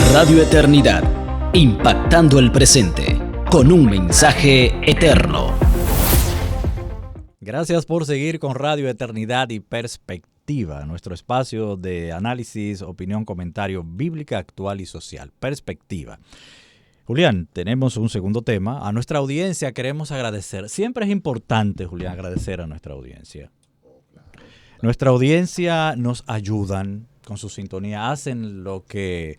Radio Eternidad, impactando el presente con un mensaje eterno. Gracias por seguir con Radio Eternidad y Perspectiva, nuestro espacio de análisis, opinión, comentario bíblica, actual y social. Perspectiva. Julián, tenemos un segundo tema. A nuestra audiencia queremos agradecer. Siempre es importante, Julián, agradecer a nuestra audiencia. Nuestra audiencia nos ayudan con su sintonía, hacen lo que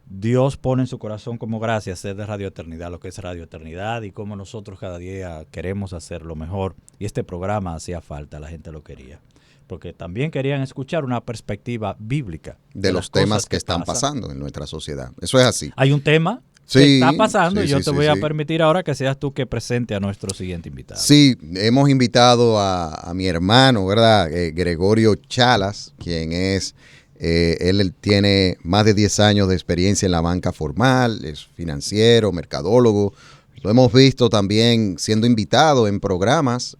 Dios pone en su corazón como gracia, hacer de Radio Eternidad lo que es Radio Eternidad y como nosotros cada día queremos hacer lo mejor. Y este programa hacía falta, la gente lo quería. Porque también querían escuchar una perspectiva bíblica de los temas que están pasando en nuestra sociedad. Eso es así. Hay un tema que está pasando y yo te voy a permitir ahora que seas tú que presente a nuestro siguiente invitado. Sí, hemos invitado a mi hermano, ¿verdad? Gregorio Chalas, quien es, él tiene más de 10 años de experiencia en la banca formal, es financiero, mercadólogo. Lo hemos visto también siendo invitado en programas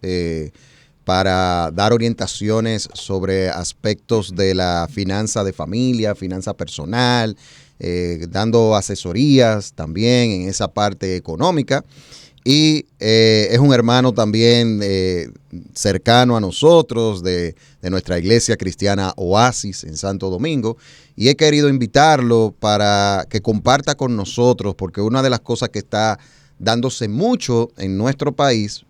para dar orientaciones sobre aspectos de la finanza de familia, finanza personal, dando asesorías también en esa parte económica. Y es un hermano también cercano a nosotros de nuestra iglesia cristiana Oasis en Santo Domingo. Y he querido invitarlo para que comparta con nosotros, porque una de las cosas que está dándose mucho en nuestro país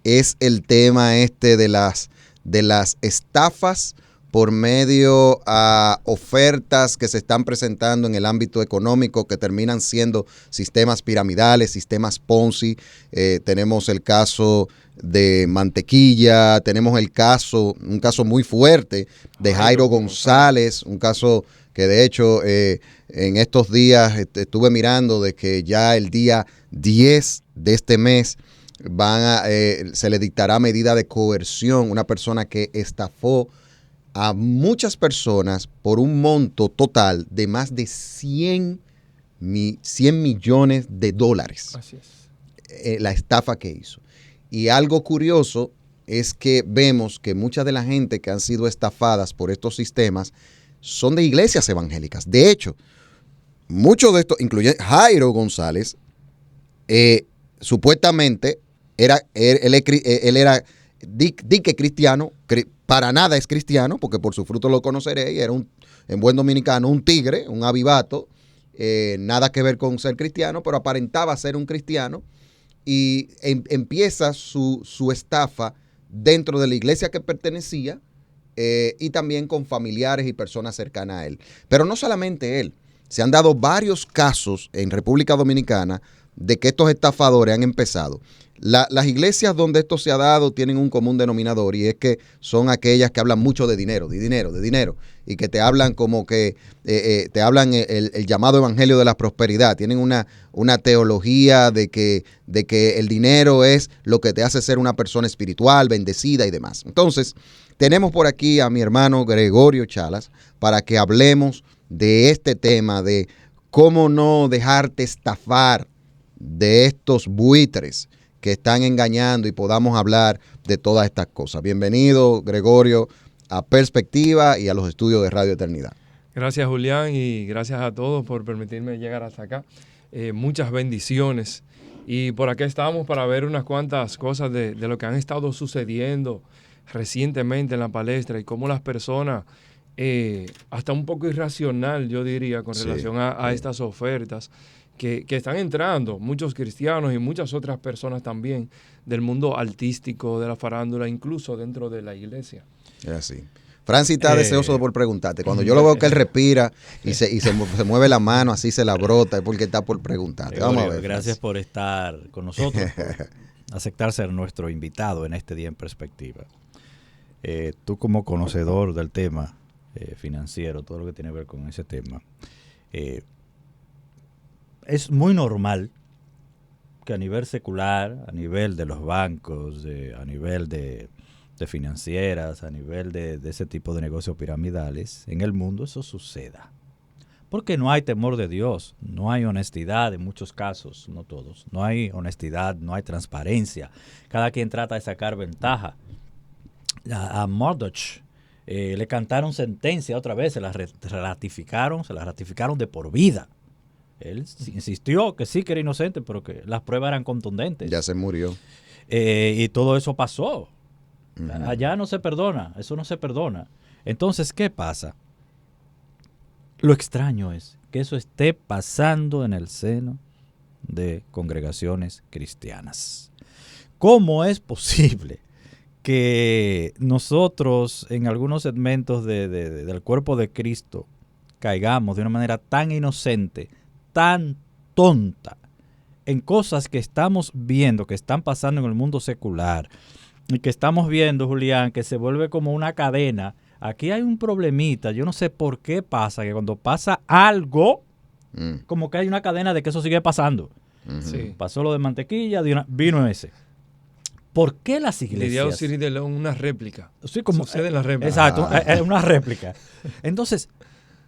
es el tema de las estafas por medio a ofertas que se están presentando en el ámbito económico que terminan siendo sistemas piramidales, sistemas Ponzi. Tenemos el caso de Mantequilla, tenemos un caso muy fuerte de Jairo González, un caso que de hecho en estos días estuve mirando de que ya el día 10 de este mes se le dictará medida de coerción, una persona que estafó a muchas personas por un monto total de más de 100 millones de dólares. Así es. La estafa que hizo. Y algo curioso es que vemos que mucha de la gente que han sido estafadas por estos sistemas son de iglesias evangélicas. De hecho, muchos de estos, incluyendo Jairo González, supuestamente él era dique cristiano, para nada es cristiano, porque por su fruto lo conoceréis, era en buen dominicano, un tigre, un avivato, nada que ver con ser cristiano, pero aparentaba ser un cristiano, y empieza su estafa dentro de la iglesia que pertenecía, y también con familiares y personas cercanas a él. Pero no solamente él, se han dado varios casos en República Dominicana de que estos estafadores han empezado. Las iglesias donde esto se ha dado tienen un común denominador, y es que son aquellas que hablan mucho de dinero, y que te hablan como que te hablan el llamado evangelio de la prosperidad. Tienen una teología de que el dinero es lo que te hace ser una persona espiritual, bendecida y demás. Entonces, tenemos por aquí a mi hermano Gregorio Chalas para que hablemos de este tema de cómo no dejarte estafar de estos buitres que están engañando, y podamos hablar de todas estas cosas. Bienvenido, Gregorio, a Perspectiva y a los estudios de Radio Eternidad. Gracias, Julián, y gracias a todos por permitirme llegar hasta acá. Muchas bendiciones. Y por acá estamos para ver unas cuantas cosas de lo que han estado sucediendo recientemente en la palestra y cómo las personas, hasta un poco irracional, yo diría, con relación a estas ofertas, que están entrando muchos cristianos y muchas otras personas también del mundo artístico, de la farándula, incluso dentro de la iglesia. Es así. Francis está deseoso por preguntarte. Cuando yo lo veo que él respira y se mueve la mano, así se la brota, es porque está por preguntarte. Vamos a ver. Gracias por estar con nosotros, por aceptar ser nuestro invitado en este día en Perspectiva. Tú como conocedor del tema financiero, todo lo que tiene que ver con ese tema, es muy normal que a nivel secular, a nivel de los bancos, a nivel de financieras, a nivel de ese tipo de negocios piramidales, en el mundo eso suceda. Porque no hay temor de Dios, no hay honestidad en muchos casos, no todos. No hay honestidad, no hay transparencia. Cada quien trata de sacar ventaja. A Murdoch, Le cantaron sentencia otra vez, se la ratificaron de por vida. Él insistió que sí que era inocente, pero que las pruebas eran contundentes. Ya se murió. Y todo eso pasó. Ujú. Allá no se perdona, eso no se perdona. Entonces, ¿qué pasa? Lo extraño es que eso esté pasando en el seno de congregaciones cristianas. ¿Cómo es posible que nosotros en algunos segmentos del cuerpo de Cristo caigamos de una manera tan inocente, tan tonta, en cosas que estamos viendo, que están pasando en el mundo secular, y que estamos viendo, Julián, que se vuelve como una cadena? Aquí hay un problemita, yo no sé por qué pasa, que cuando pasa algo, como que hay una cadena de que eso sigue pasando. Sí. Pasó lo de mantequilla, vino ese. ¿Por qué las iglesias? Lidia Osiris de León, una réplica. Sí, como sucede en la réplica. Exacto, es una réplica. Entonces,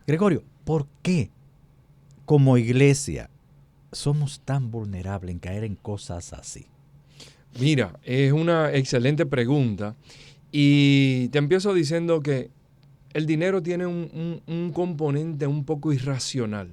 Gregorio, ¿por qué como iglesia somos tan vulnerables en caer en cosas así? Mira, es una excelente pregunta y te empiezo diciendo que el dinero tiene un componente un poco irracional.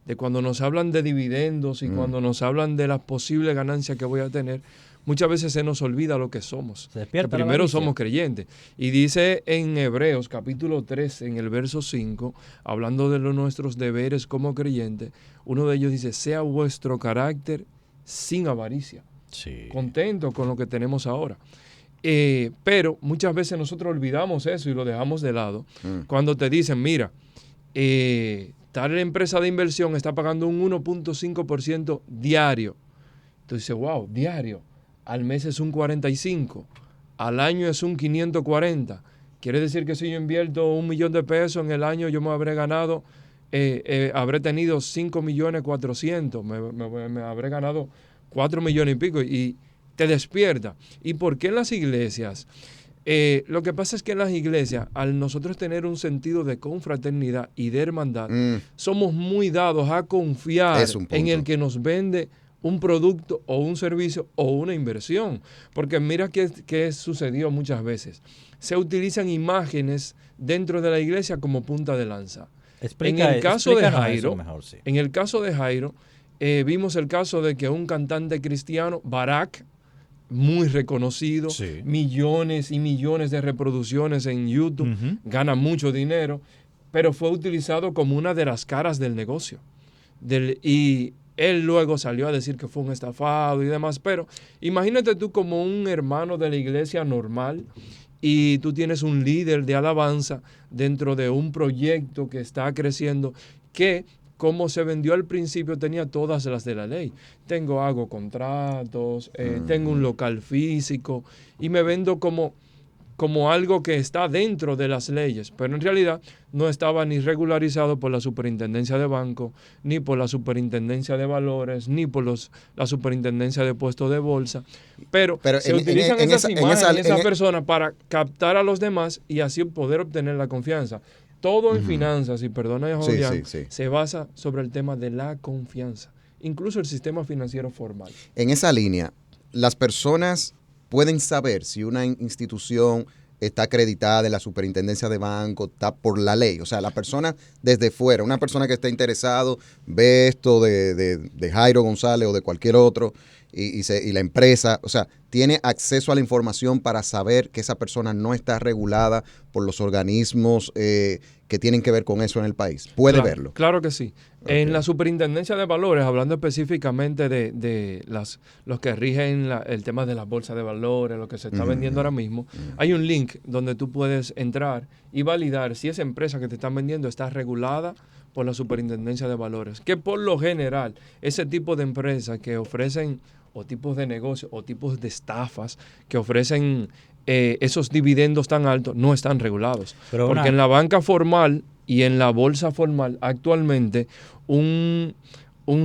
De cuando nos hablan de dividendos y cuando nos hablan de las posibles ganancias que voy a tener, muchas veces se nos olvida lo que somos. Se despierta que la primero avaricia. somos creyentes. Y dice en Hebreos capítulo 3, en el verso 5, hablando de nuestros deberes como creyentes, uno de ellos dice, sea vuestro carácter sin avaricia. Sí. Contento con lo que tenemos ahora. Pero muchas veces nosotros olvidamos eso y lo dejamos de lado. Cuando te dicen, mira, tal empresa de inversión está pagando un 1.5% diario. Entonces dices, wow, diario. Al mes es un 45%. Al año es un 540. Quiere decir que si yo invierto $1,000,000 en el año, yo me habré ganado, habré tenido 5,400,000. Me habré ganado 4 millones y pico. Y te despierta. ¿Y por qué en las iglesias? Lo que pasa es que en las iglesias, al nosotros tener un sentido de confraternidad y de hermandad, somos muy dados a confiar en el que nos vende un producto o un servicio o una inversión. Porque mira qué sucedió muchas veces. Se utilizan imágenes dentro de la iglesia como punta de lanza. En el caso de Jairo, vimos el caso de que un cantante cristiano, Barak, muy reconocido, Sí. millones y millones de reproducciones en YouTube, gana mucho dinero, pero fue utilizado como una de las caras del negocio. Y él luego salió a decir que fue un estafado y demás, pero imagínate tú como un hermano de la iglesia normal y tú tienes un líder de alabanza dentro de un proyecto que está creciendo que, como se vendió al principio, tenía todas las de la ley. Hago contratos, tengo un local físico y me vendo como algo que está dentro de las leyes, pero en realidad no estaba ni regularizado por la superintendencia de banco, ni por la superintendencia de valores, ni por la superintendencia de puestos de bolsa, pero se utilizan esas imágenes, esas personas para captar a los demás y así poder obtener la confianza. Todo en finanzas, y perdona, Julián, se basa sobre el tema de la confianza, incluso el sistema financiero formal. En esa línea, las personas pueden saber si una institución está acreditada de la superintendencia de banco, está por la ley. O sea, la persona desde fuera, una persona que esté interesado, ve esto de Jairo González o de cualquier otro y la empresa, o sea, tiene acceso a la información para saber que esa persona no está regulada por los organismos que tienen que ver con eso en el país. Puede verlo. Claro que sí. Okay. En la superintendencia de valores, hablando específicamente de los que rigen el tema de las bolsas de valores, lo que se está vendiendo ahora mismo, hay un link donde tú puedes entrar y validar si esa empresa que te están vendiendo está regulada por la superintendencia de valores. Que por lo general, ese tipo de empresas que ofrecen, o tipos de negocios, o tipos de estafas que ofrecen esos dividendos tan altos, no están regulados. Porque en la banca formal y en la bolsa formal, actualmente, un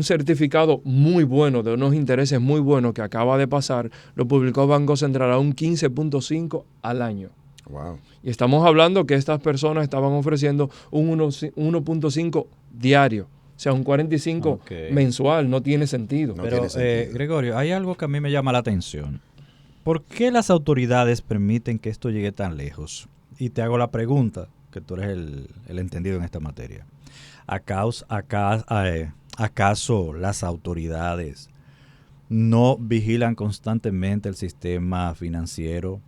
certificado muy bueno, de unos intereses muy buenos que acaba de pasar, lo publicó Banco Central a un 15.5 al año. Wow. Y estamos hablando que estas personas estaban ofreciendo un 1.5 diario. O sea, un 45 mensual, no tiene sentido. Pero, Gregorio, hay algo que a mí me llama la atención. ¿Por qué las autoridades permiten que esto llegue tan lejos? Y te hago la pregunta, que tú eres el entendido en esta materia. ¿Acaso las autoridades no vigilan constantemente el sistema financiero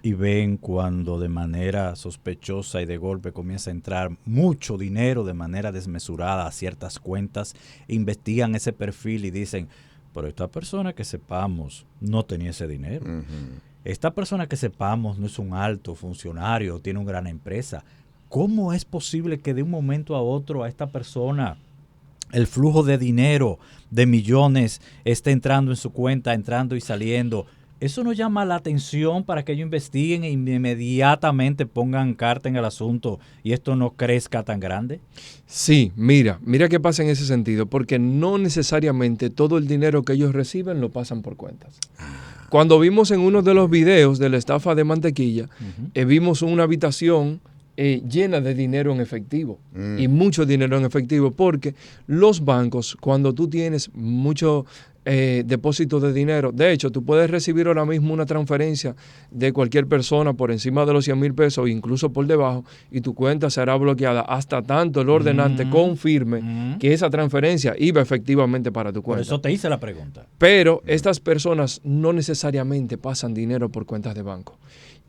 y ven cuando de manera sospechosa y de golpe comienza a entrar mucho dinero de manera desmesurada a ciertas cuentas, investigan ese perfil y dicen, pero esta persona que sepamos no tenía ese dinero? Esta persona que sepamos no es un alto funcionario, tiene una gran empresa. ¿Cómo es posible que de un momento a otro a esta persona el flujo de dinero de millones esté entrando en su cuenta, entrando y saliendo? ¿Eso no llama la atención para que ellos investiguen e inmediatamente pongan carta en el asunto y esto no crezca tan grande? Sí, mira qué pasa en ese sentido, porque no necesariamente todo el dinero que ellos reciben lo pasan por cuentas. Cuando vimos en uno de los videos de la estafa de mantequilla, vimos una habitación llena de dinero en efectivo y mucho dinero en efectivo, porque los bancos, cuando tú tienes mucho depósito de dinero, de hecho tú puedes recibir ahora mismo una transferencia de cualquier persona por encima de los 100,000 pesos, incluso por debajo, y tu cuenta será bloqueada hasta tanto el ordenante confirme que esa transferencia iba efectivamente para tu cuenta. Por eso te hice la pregunta. Pero estas personas no necesariamente pasan dinero por cuentas de banco.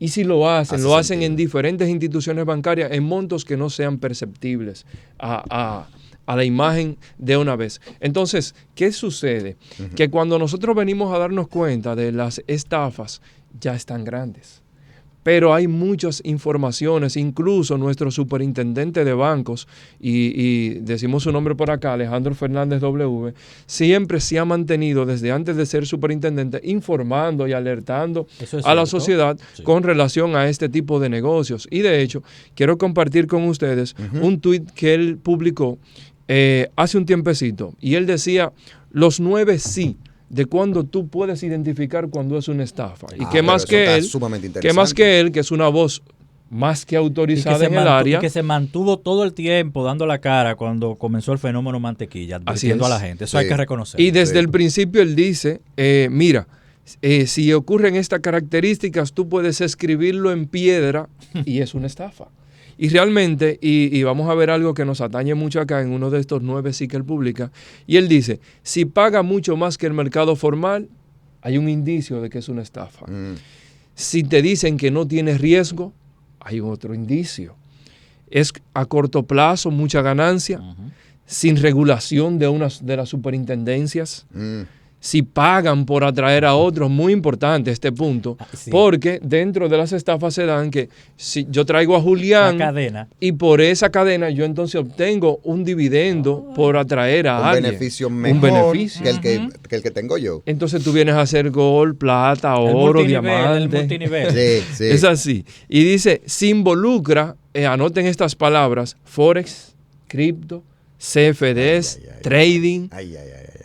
Y si lo hacen en diferentes instituciones bancarias en montos que no sean perceptibles a la imagen de una vez. Entonces, ¿qué sucede? Que cuando nosotros venimos a darnos cuenta de las estafas, ya están grandes. Pero hay muchas informaciones, incluso nuestro superintendente de bancos, y decimos su nombre por acá, Alejandro Fernández W., siempre se ha mantenido desde antes de ser superintendente informando y alertando a la sociedad con relación a este tipo de negocios. Y de hecho, quiero compartir con ustedes un tuit que él publicó hace un tiempecito, y él decía los 9 sí de cuando tú puedes identificar cuando es una estafa. Y que más que él, que es una voz más que autorizada en el área. Y que se mantuvo todo el tiempo dando la cara cuando comenzó el fenómeno mantequilla, advirtiendo a la gente. Eso hay que reconocer. Y desde el principio él dice, si ocurren estas características, tú puedes escribirlo en piedra y es una estafa. Y realmente, y vamos a ver algo que nos atañe mucho acá en uno de estos 9 sí que él publica, y él dice, si paga mucho más que el mercado formal, hay un indicio de que es una estafa. Si te dicen que no tienes riesgo, hay otro indicio. Es a corto plazo, mucha ganancia, sin regulación de las superintendencias. Si pagan por atraer a otros, muy importante este punto, porque dentro de las estafas se dan que si yo traigo a Julián y por esa cadena yo entonces obtengo un dividendo por atraer a alguien. Beneficio mejor un beneficio que el que tengo yo. Entonces tú vienes a hacer gold, plata, oro, diamante. El multinivel. Sí. Es así. Y dice, se involucra, anoten estas palabras, Forex, cripto, CFDs, trading.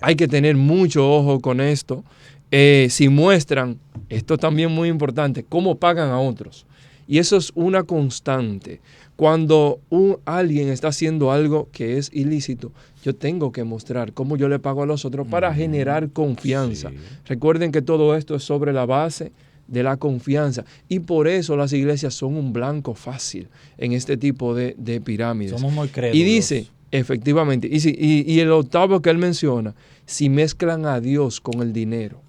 Hay que tener mucho ojo con esto. Si muestran, esto también muy importante, cómo pagan a otros. Y eso es una constante. Cuando alguien está haciendo algo que es ilícito, yo tengo que mostrar cómo yo le pago a los otros para generar confianza. Recuerden que todo esto es sobre la base de la confianza. Y por eso las iglesias son un blanco fácil en este tipo de pirámides. Somos muy crédulos. Y dice, efectivamente, y el octavo que él menciona, si mezclan a Dios con el dinero.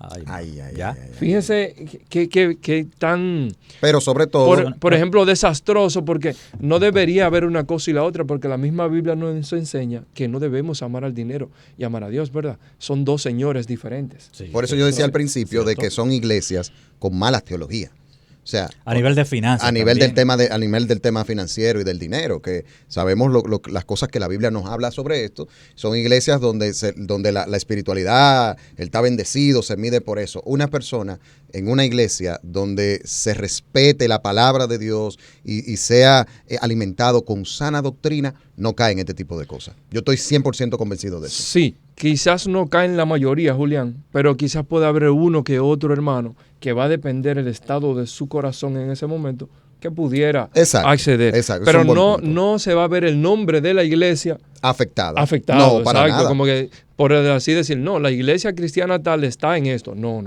Fíjense que tan... Pero sobre todo... Por ejemplo, desastroso, porque no debería haber una cosa y la otra, porque la misma Biblia nos enseña que no debemos amar al dinero y amar a Dios, ¿verdad? Son dos señores diferentes. Sí, por eso yo decía al principio de que son iglesias con malas teologías. O sea, a nivel de finanzas, a nivel del tema financiero y del dinero, que sabemos las cosas que la Biblia nos habla sobre esto. Son iglesias donde la espiritualidad, él está bendecido, se mide por eso. Una persona en una iglesia donde se respete la palabra de Dios y sea alimentado con sana doctrina, no cae en este tipo de cosas. Yo estoy 100% convencido de eso. Sí, quizás no caen la mayoría, Julián, pero quizás puede haber uno que otro hermano que va a depender el estado de su corazón en ese momento que pudiera acceder. Exacto, pero no se va a ver el nombre de la iglesia afectado. No, para nada. Como que, por así decir, no, la iglesia cristiana tal está en esto. No.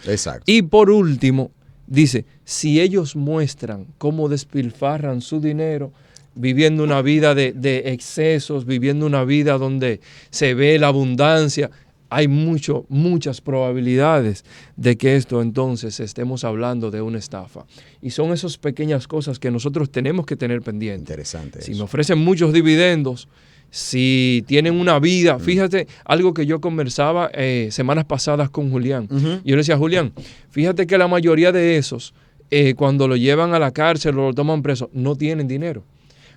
Exacto. Y por último, Dice, si ellos muestran cómo despilfarran su dinero, viviendo una vida de excesos, viviendo una vida donde se ve la abundancia, hay muchas probabilidades de que esto entonces estemos hablando de una estafa. Y son esas pequeñas cosas que nosotros tenemos que tener pendientes. Interesante. Si eso. me ofrecen muchos dividendos, si tienen una vida, fíjate, algo que yo conversaba semanas pasadas con Julián. Yo le decía, Julián, fíjate que la mayoría de esos, cuando lo llevan a la cárcel o lo toman preso, no tienen dinero.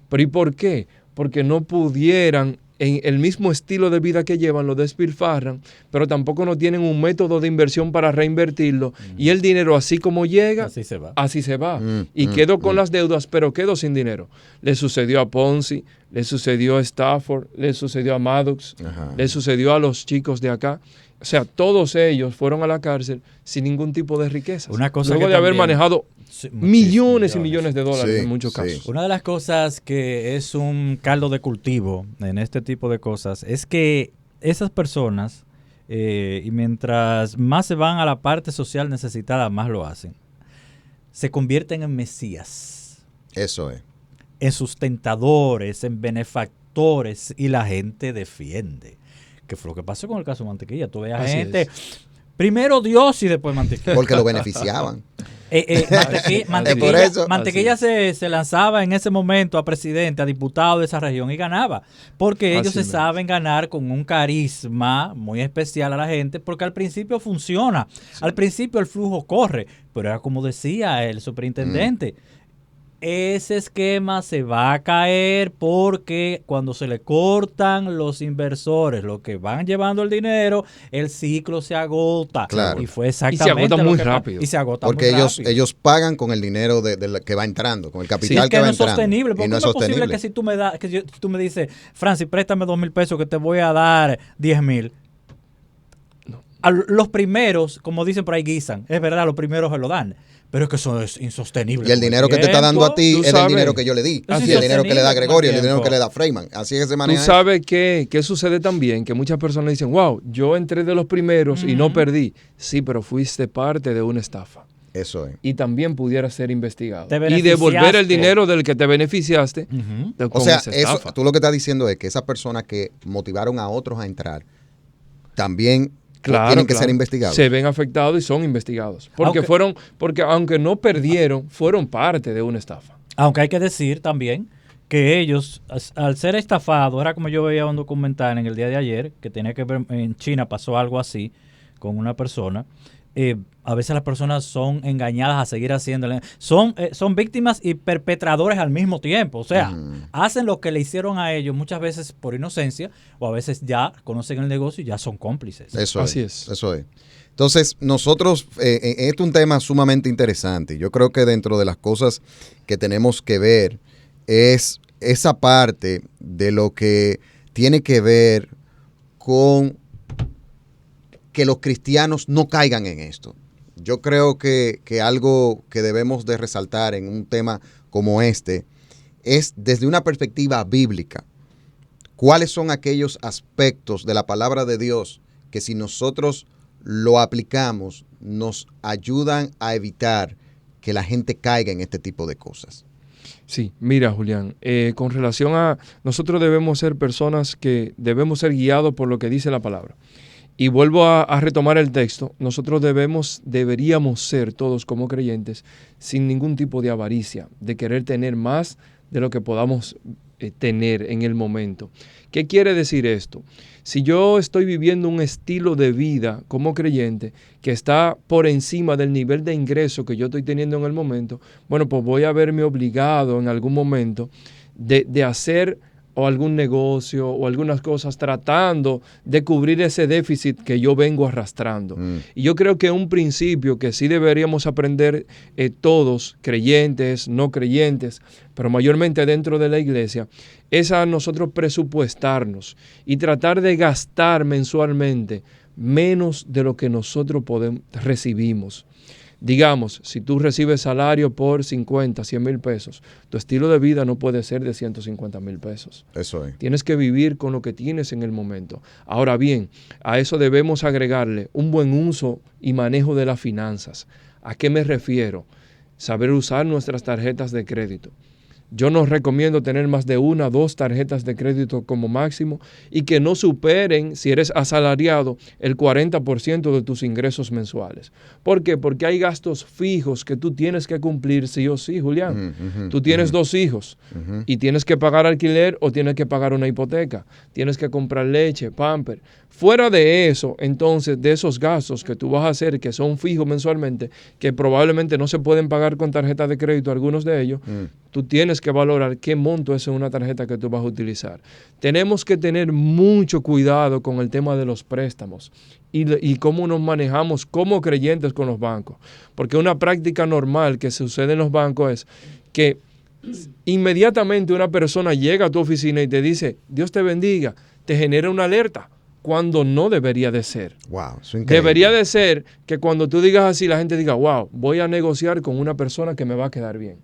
¿Pero y por qué? Porque no pudieran, en el mismo estilo de vida que llevan, lo despilfarran, pero tampoco no tienen un método de inversión para reinvertirlo. Y el dinero, así como llega, Así se va. así se va. Y quedó con las deudas, pero quedó sin dinero. Le sucedió a Ponzi, le sucedió a Stafford, le sucedió a Maddox, le sucedió a los chicos de acá. O sea, todos ellos fueron a la cárcel sin ningún tipo de riqueza. Una cosa luego que de haber también- manejado Sí, millones y millones de dólares Sí, en muchos sí. casos. Una de las cosas que es un caldo de cultivo en este tipo de cosas es que esas personas, y mientras más se van a la parte social necesitada, más lo hacen, se convierten en mesías, Eso es. en sustentadores, en benefactores, y la gente defiende. Que fue lo que pasó con el caso de Mantequilla. Tú veías Así gente, es. primero Dios y después Mantequilla. Porque lo beneficiaban. Por eso. Mantequilla se lanzaba en ese momento a presidente, a diputado de esa región y ganaba. Porque ellos Así se mismo. saben ganar con un carisma muy especial a la gente, porque al principio funciona. Al principio el flujo corre. Pero era como decía el superintendente. Ese esquema se va a caer porque cuando se le cortan los inversores, los que van llevando el dinero, el ciclo se agota. Claro. Y fue exactamente agota lo muy que rápido. Y se agota Porque muy rápido. ellos pagan con el dinero de la que va entrando, con el Sí, capital es que que no va es entrando. sostenible. Porque Y no no es es posible sostenible. que si tú me dices, Francis, préstame 2,000 pesos que te voy a dar 10,000. Los primeros, como dicen por ahí, guisan. Es verdad, los primeros se lo dan. Pero es que eso es insostenible. Y el con dinero que te está dando a ti Tú es el sabes. dinero que yo le di. Es Y el dinero que le da insostenible Gregorio, con el el dinero que tiempo. le da Freeman. Así es que se Tú maneja. sabes qué sucede también, que muchas personas dicen, wow, yo entré de los primeros y no perdí. Sí, pero fuiste parte de una estafa. Eso es. Y también pudiera ser investigado. Te Y devolver el beneficiaste. dinero del que te beneficiaste Ujú. con O sea, esa eso, estafa. tú lo que estás diciendo es que esas personas que motivaron a otros a entrar también tienen que ser investigados. Se ven afectados y son investigados. Porque aunque no perdieron, fueron parte de una estafa. Aunque hay que decir también que ellos, al ser estafados, era como yo veía un documental en el día de ayer, que tenía que ver, en China pasó algo así con una persona. A veces las personas son engañadas a seguir haciéndolo. Son víctimas y perpetradores al mismo tiempo. O sea, hacen lo que le hicieron a ellos muchas veces por inocencia, o a veces ya conocen el negocio y ya son cómplices. Eso Así es. es. Eso es. Entonces, nosotros, este es un tema sumamente interesante. Yo creo que dentro de las cosas que tenemos que ver es esa parte de lo que tiene que ver con que los cristianos no caigan en esto. Yo creo que algo que debemos de resaltar en un tema como este es desde una perspectiva bíblica. ¿Cuáles son aquellos aspectos de la palabra de Dios que si nosotros lo aplicamos nos ayudan a evitar que la gente caiga en este tipo de cosas? Sí, mira, Julián, con relación a nosotros debemos ser personas que debemos ser guiados por lo que dice la palabra. Y vuelvo a retomar el texto. Nosotros deberíamos ser todos como creyentes sin ningún tipo de avaricia, de querer tener más de lo que podamos tener en el momento. ¿Qué quiere decir esto? Si yo estoy viviendo un estilo de vida como creyente que está por encima del nivel de ingreso que yo estoy teniendo en el momento, bueno, pues voy a verme obligado en algún momento de hacer o algún negocio o algunas cosas tratando de cubrir ese déficit que yo vengo arrastrando. Y yo creo que un principio que sí deberíamos aprender todos, creyentes, no creyentes, pero mayormente dentro de la iglesia, es a nosotros presupuestarnos y tratar de gastar mensualmente menos de lo que nosotros recibimos. Digamos, si tú recibes salario por 50, 100 mil pesos, tu estilo de vida no puede ser de 150 mil pesos. Eso es. Tienes que vivir con lo que tienes en el momento. Ahora bien, a eso debemos agregarle un buen uso y manejo de las finanzas. ¿A qué me refiero? Saber usar nuestras tarjetas de crédito. Yo no recomiendo tener más de 1 o 2 tarjetas de crédito como máximo y que no superen, si eres asalariado, el 40% de tus ingresos mensuales. ¿Por qué? Porque hay gastos fijos que tú tienes que cumplir sí o sí, Julián. Tú tienes 2 hijos y tienes que pagar alquiler o tienes que pagar una hipoteca. Tienes que comprar leche, pamper. Fuera de eso, entonces, de esos gastos que tú vas a hacer, que son fijos mensualmente, que probablemente no se pueden pagar con tarjeta de crédito, algunos de ellos, tú tienes que valorar qué monto es en una tarjeta que tú vas a utilizar. Tenemos que tener mucho cuidado con el tema de los préstamos y cómo nos manejamos como creyentes con los bancos. Porque una práctica normal que sucede en los bancos es que inmediatamente una persona llega a tu oficina y te dice, Dios te bendiga, te genera una alerta, cuando no debería de ser. Wow, eso es increíble. Debería de ser que cuando tú digas así, la gente diga, wow, voy a negociar con una persona que me va a quedar bien.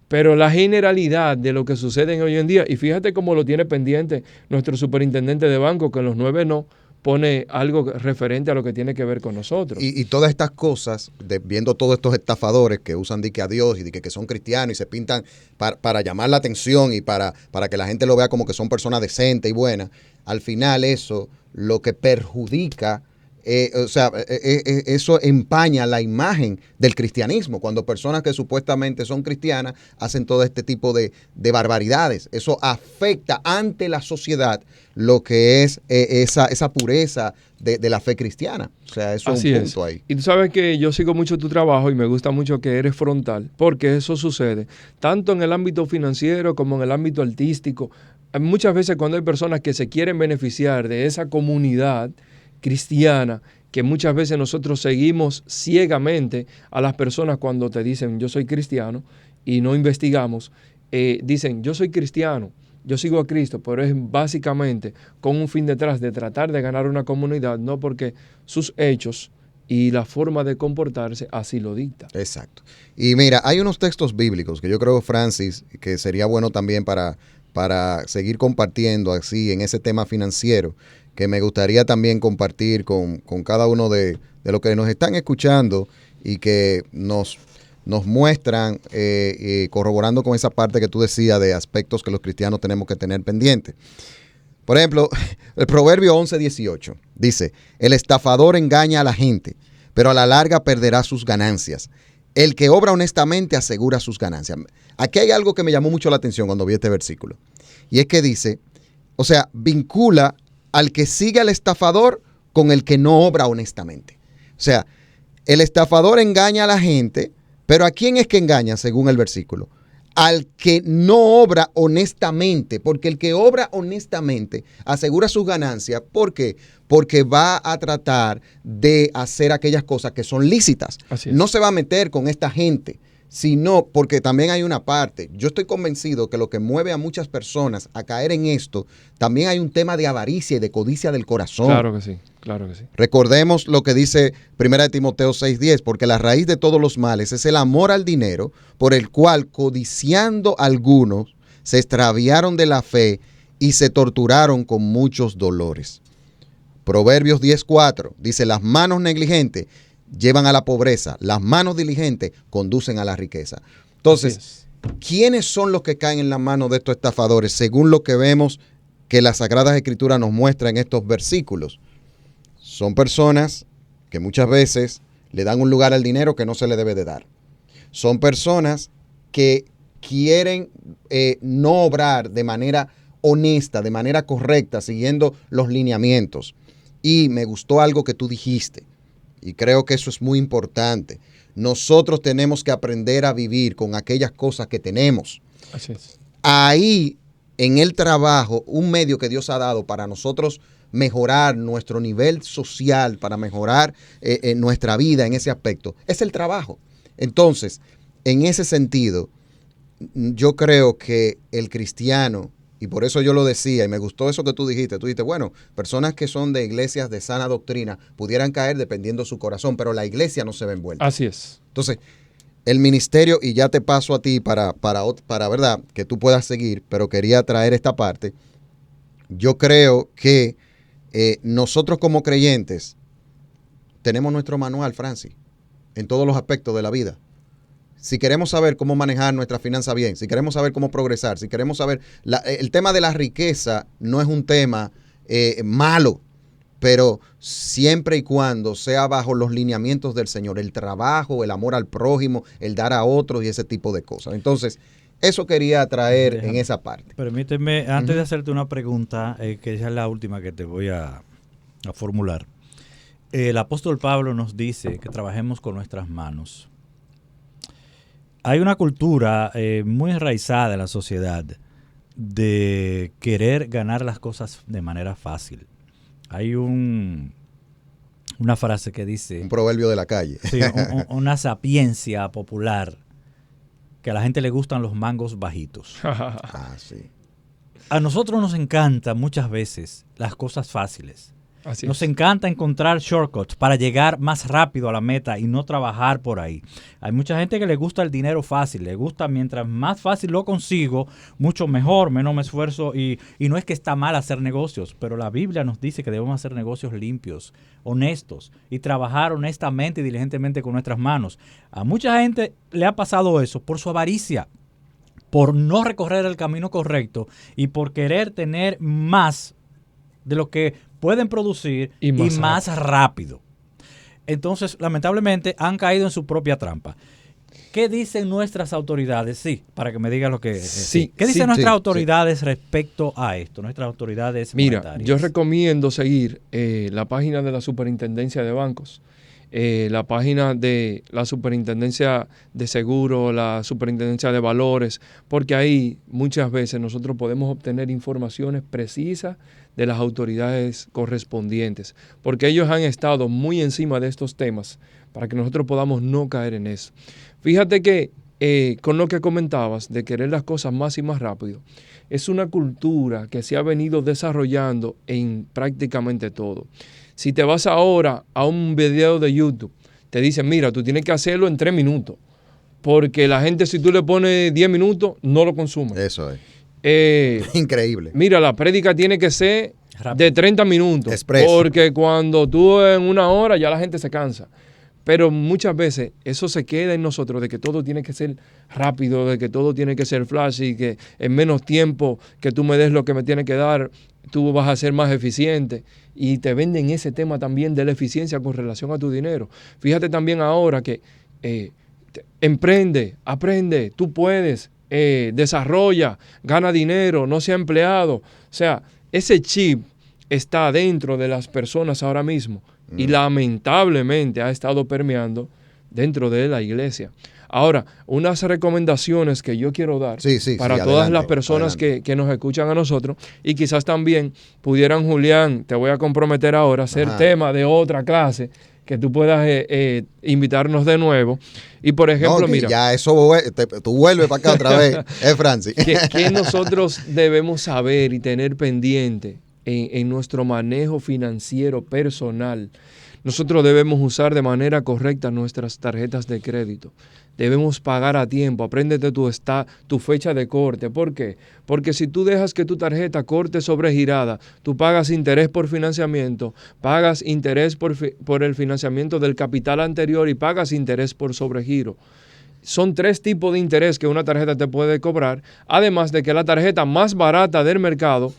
Pero la generalidad de lo que sucede hoy en día, y fíjate cómo lo tiene pendiente nuestro superintendente de banco, que en los 9 no pone algo referente a lo que tiene que ver con nosotros. Y todas estas cosas, viendo todos estos estafadores que usan dique a Dios y que son cristianos y se pintan para llamar la atención y para que la gente lo vea como que son personas decentes y buenas, al final eso lo que perjudica, eso empaña la imagen del cristianismo, cuando personas que supuestamente son cristianas hacen todo este tipo de barbaridades. Eso afecta ante la sociedad lo que es esa pureza de la fe cristiana. O sea, eso es un punto ahí. Y tú sabes que yo sigo mucho tu trabajo y me gusta mucho que eres frontal, porque eso sucede tanto en el ámbito financiero como en el ámbito artístico. Muchas veces cuando hay personas que se quieren beneficiar de esa comunidad cristiana, que muchas veces nosotros seguimos ciegamente a las personas cuando te dicen yo soy cristiano y no investigamos, dicen yo soy cristiano, yo sigo a Cristo, pero es básicamente con un fin detrás de tratar de ganar una comunidad, no porque sus hechos y la forma de comportarse así lo dicta. Exacto. Y mira, hay unos textos bíblicos que yo creo, Francis, que sería bueno también para seguir compartiendo así en ese tema financiero, que me gustaría también compartir con cada uno de los que nos están escuchando y que nos muestran, corroborando con esa parte que tú decías de aspectos que los cristianos tenemos que tener pendientes. Por ejemplo, el Proverbio 11:18 dice, el estafador engaña a la gente, pero a la larga perderá sus ganancias. El que obra honestamente asegura sus ganancias. Aquí hay algo que me llamó mucho la atención cuando vi este versículo. Y es que dice, o sea, vincula al que sigue al estafador con el que no obra honestamente. O sea, el estafador engaña a la gente, pero ¿a quién es que engaña según el versículo? Al que no obra honestamente, porque el que obra honestamente asegura sus ganancias. ¿Por qué? Porque va a tratar de hacer aquellas cosas que son lícitas. No se va a meter con esta gente, sino porque también hay una parte. Yo estoy convencido que lo que mueve a muchas personas a caer en esto, también hay un tema de avaricia y de codicia del corazón. Claro que sí, claro que sí. Recordemos lo que dice 1 Timoteo 6:10, porque la raíz de todos los males es el amor al dinero, por el cual, codiciando algunos, se extraviaron de la fe y se torturaron con muchos dolores. Proverbios 10:4 dice, las manos negligentes llevan a la pobreza, las manos diligentes conducen a la riqueza. Entonces, ¿quiénes son los que caen en las manos de estos estafadores? Según lo que vemos que las Sagradas Escrituras nos muestran en estos versículos. Son personas que muchas veces le dan un lugar al dinero que no se le debe de dar. Son personas que quieren no obrar de manera honesta, de manera correcta, siguiendo los lineamientos. Y me gustó algo que tú dijiste. Y creo que eso es muy importante. Nosotros tenemos que aprender a vivir con aquellas cosas que tenemos. Así es. Ahí, en el trabajo, un medio que Dios ha dado para nosotros mejorar nuestro nivel social, para mejorar nuestra vida en ese aspecto, es el trabajo. Entonces, en ese sentido, yo creo que el cristiano, y por eso yo lo decía, y me gustó eso que tú dijiste, bueno, personas que son de iglesias de sana doctrina pudieran caer dependiendo de su corazón, pero la iglesia no se ve envuelta. Así es. Entonces, el ministerio, y ya te paso a ti para verdad, que tú puedas seguir, pero quería traer esta parte. Yo creo que nosotros como creyentes tenemos nuestro manual, Francis. en todos los aspectos de la vida. Si queremos saber cómo manejar nuestra finanza bien, si queremos saber cómo progresar, si queremos saber... el tema de la riqueza no es un tema malo, pero siempre y cuando sea bajo los lineamientos del Señor, el trabajo, el amor al prójimo, el dar a otros y ese tipo de cosas. Entonces, eso quería traer en esa parte. Permíteme, antes de hacerte una pregunta, que esa es la última que te voy a formular. El apóstol Pablo nos dice que trabajemos con nuestras manos. Hay una cultura muy enraizada en la sociedad de querer ganar las cosas de manera fácil. Hay una frase que dice... Un proverbio de la calle. Sí, una sapiencia popular, que a la gente le gustan los mangos bajitos. Sí. A nosotros nos encantan muchas veces las cosas fáciles. Así Nos es. encanta encontrar shortcuts para llegar más rápido a la meta y no trabajar por ahí. Hay mucha gente que le gusta el dinero fácil, le gusta mientras más fácil lo consigo, mucho mejor, menos me esfuerzo y no es que está mal hacer negocios, pero la Biblia nos dice que debemos hacer negocios limpios, honestos y trabajar honestamente y diligentemente con nuestras manos. A mucha gente le ha pasado eso por su avaricia, por no recorrer el camino correcto y por querer tener más de lo que pueden producir y más rápido. Entonces, lamentablemente, han caído en su propia trampa. ¿Qué dicen nuestras autoridades? Sí, para que me digas lo que... ¿Qué dicen nuestras autoridades respecto a esto? Nuestras autoridades monetarias. Mira, yo recomiendo seguir la página de la Superintendencia de Bancos, la página de la Superintendencia de Seguro, la Superintendencia de Valores, porque ahí muchas veces nosotros podemos obtener informaciones precisas de las autoridades correspondientes, porque ellos han estado muy encima de estos temas para que nosotros podamos no caer en eso. Fíjate que con lo que comentabas de querer las cosas más y más rápido, es una cultura que se ha venido desarrollando en prácticamente todo. Si te vas ahora a un video de YouTube, te dicen, mira, tú tienes que hacerlo en 3 minutos, porque la gente si tú le pones 10 minutos, no lo consume. Eso es. Increíble. Mira, la prédica tiene que ser rápido, de 30 minutos, expreso, porque cuando tú en 1 hora ya la gente se cansa. Pero muchas veces eso se queda en nosotros, de que todo tiene que ser rápido, de que todo tiene que ser flash y que en menos tiempo que tú me des lo que me tienes que dar, tú vas a ser más eficiente. Y te venden ese tema también de la eficiencia con relación a tu dinero. Fíjate también ahora que emprende, aprende, tú puedes, desarrolla, gana dinero, no sea empleado. O sea, ese chip está dentro de las personas ahora mismo y lamentablemente ha estado permeando dentro de la iglesia. Ahora, unas recomendaciones que yo quiero dar para todas las personas que nos escuchan a nosotros y quizás también pudieran, Julián, te voy a comprometer ahora a ser tema de otra clase, que tú puedas invitarnos de nuevo. Y por ejemplo, mira... Ya eso, tú vuelves para acá otra vez, Francis. que nosotros debemos saber y tener pendiente en nuestro manejo financiero personal. Nosotros debemos usar de manera correcta nuestras tarjetas de crédito. Debemos pagar a tiempo. Apréndete tu fecha de corte. ¿Por qué? Porque si tú dejas que tu tarjeta corte sobregirada, tú pagas interés por financiamiento, pagas interés por el financiamiento del capital anterior y pagas interés por sobregiro. Son 3 tipos de interés que una tarjeta te puede cobrar, además de que la tarjeta más barata del mercado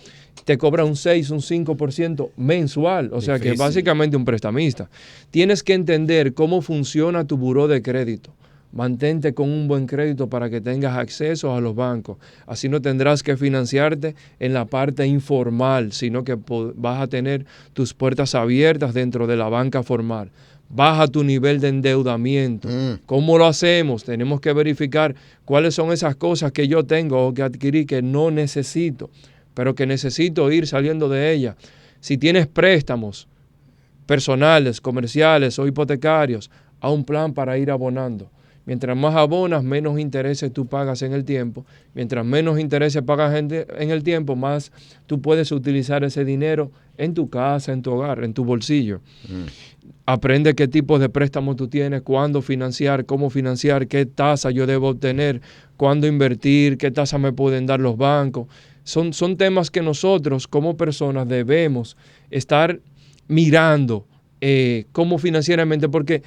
te cobra un 6, un 5% mensual, o sea que básicamente un prestamista. Tienes que entender cómo funciona tu buró de crédito. Mantente con un buen crédito para que tengas acceso a los bancos. Así no tendrás que financiarte en la parte informal, sino que vas a tener tus puertas abiertas dentro de la banca formal. Baja tu nivel de endeudamiento. ¿Cómo lo hacemos? Tenemos que verificar cuáles son esas cosas que yo tengo o que adquirí que no necesito, pero que necesito ir saliendo de ella. Si tienes préstamos personales, comerciales o hipotecarios, a un plan para ir abonando. Mientras más abonas, menos intereses tú pagas en el tiempo. Mientras menos intereses pagas en el tiempo, más tú puedes utilizar ese dinero en tu casa, en tu hogar, en tu bolsillo. Aprende qué tipos de préstamos tú tienes, cuándo financiar, cómo financiar, qué tasa yo debo obtener, cuándo invertir, qué tasa me pueden dar los bancos. Son temas que nosotros como personas debemos estar mirando cómo financieramente, porque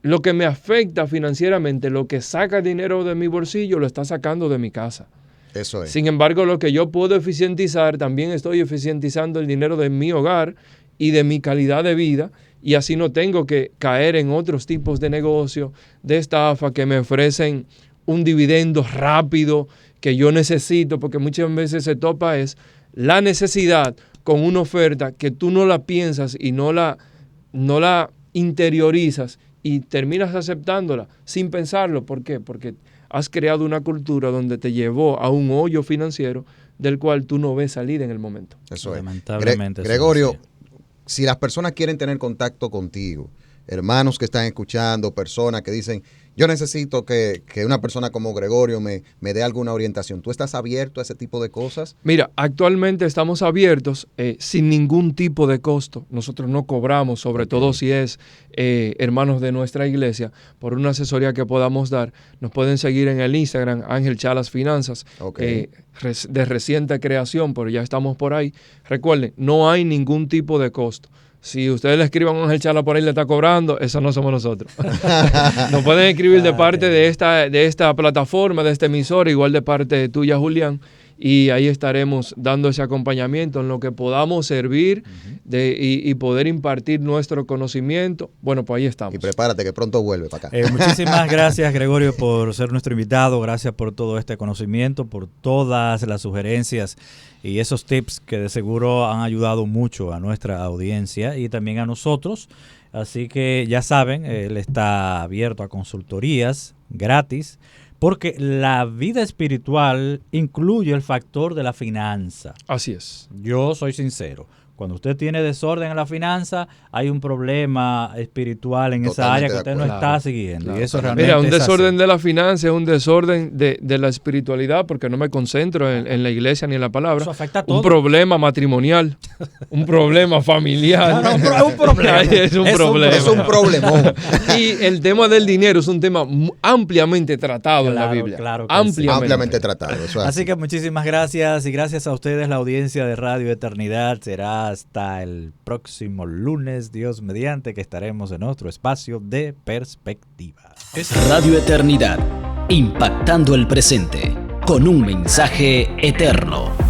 lo que me afecta financieramente, lo que saca dinero de mi bolsillo, lo está sacando de mi casa. Eso es. Sin embargo, lo que yo puedo eficientizar, también estoy eficientizando el dinero de mi hogar y de mi calidad de vida, y así no tengo que caer en otros tipos de negocio, de estafa, que me ofrecen un dividendo rápido que yo necesito, porque muchas veces se topa es la necesidad con una oferta que tú no la piensas y no la interiorizas y terminas aceptándola sin pensarlo. ¿Por qué? Porque has creado una cultura donde te llevó a un hoyo financiero del cual tú no ves salida en el momento. Eso es. Lamentablemente. Gregorio, si las personas quieren tener contacto contigo, hermanos que están escuchando, personas que dicen, yo necesito que una persona como Gregorio me dé alguna orientación, ¿tú estás abierto a ese tipo de cosas? Mira, actualmente estamos abiertos sin ningún tipo de costo. Nosotros no cobramos, sobre todo si es hermanos de nuestra iglesia, por una asesoría que podamos dar. Nos pueden seguir en el Instagram, Ángel Chalas Finanzas, de reciente creación, pero ya estamos por ahí. Recuerden, no hay ningún tipo de costo. Si ustedes le escriban a Ángel Chala por ahí le está cobrando, eso no somos nosotros. Nos pueden escribir de parte de esta plataforma, de este emisor, igual de parte tuya, Julián, y ahí estaremos dando ese acompañamiento en lo que podamos servir y poder impartir nuestro conocimiento. Bueno, pues ahí estamos. Y prepárate que pronto vuelve para acá. Muchísimas gracias, Gregorio, por ser nuestro invitado. Gracias por todo este conocimiento, por todas las sugerencias y esos tips que de seguro han ayudado mucho a nuestra audiencia y también a nosotros. Así que ya saben, él está abierto a consultorías gratis, porque la vida espiritual incluye el factor de la finanza. Así es. Yo soy sincero. Cuando usted tiene desorden en la finanza, hay un problema espiritual en esa área que usted no está siguiendo. Claro. Y eso realmente Mira, un desorden así. de la finanza es un desorden de la espiritualidad, porque no me concentro en la iglesia ni en la palabra. Eso afecta a todo. Un problema matrimonial, un problema familiar. No, es un problema. Es un problema. Es un problemón. Y el tema del dinero es un tema ampliamente tratado en la Biblia. Claro que Ampliamente tratado. Eso es Así que muchísimas gracias y gracias a ustedes, la audiencia de Radio Eternidad. Será hasta el próximo lunes, Dios mediante, que estaremos en otro espacio de perspectiva. Radio Eternidad, impactando el presente con un mensaje eterno.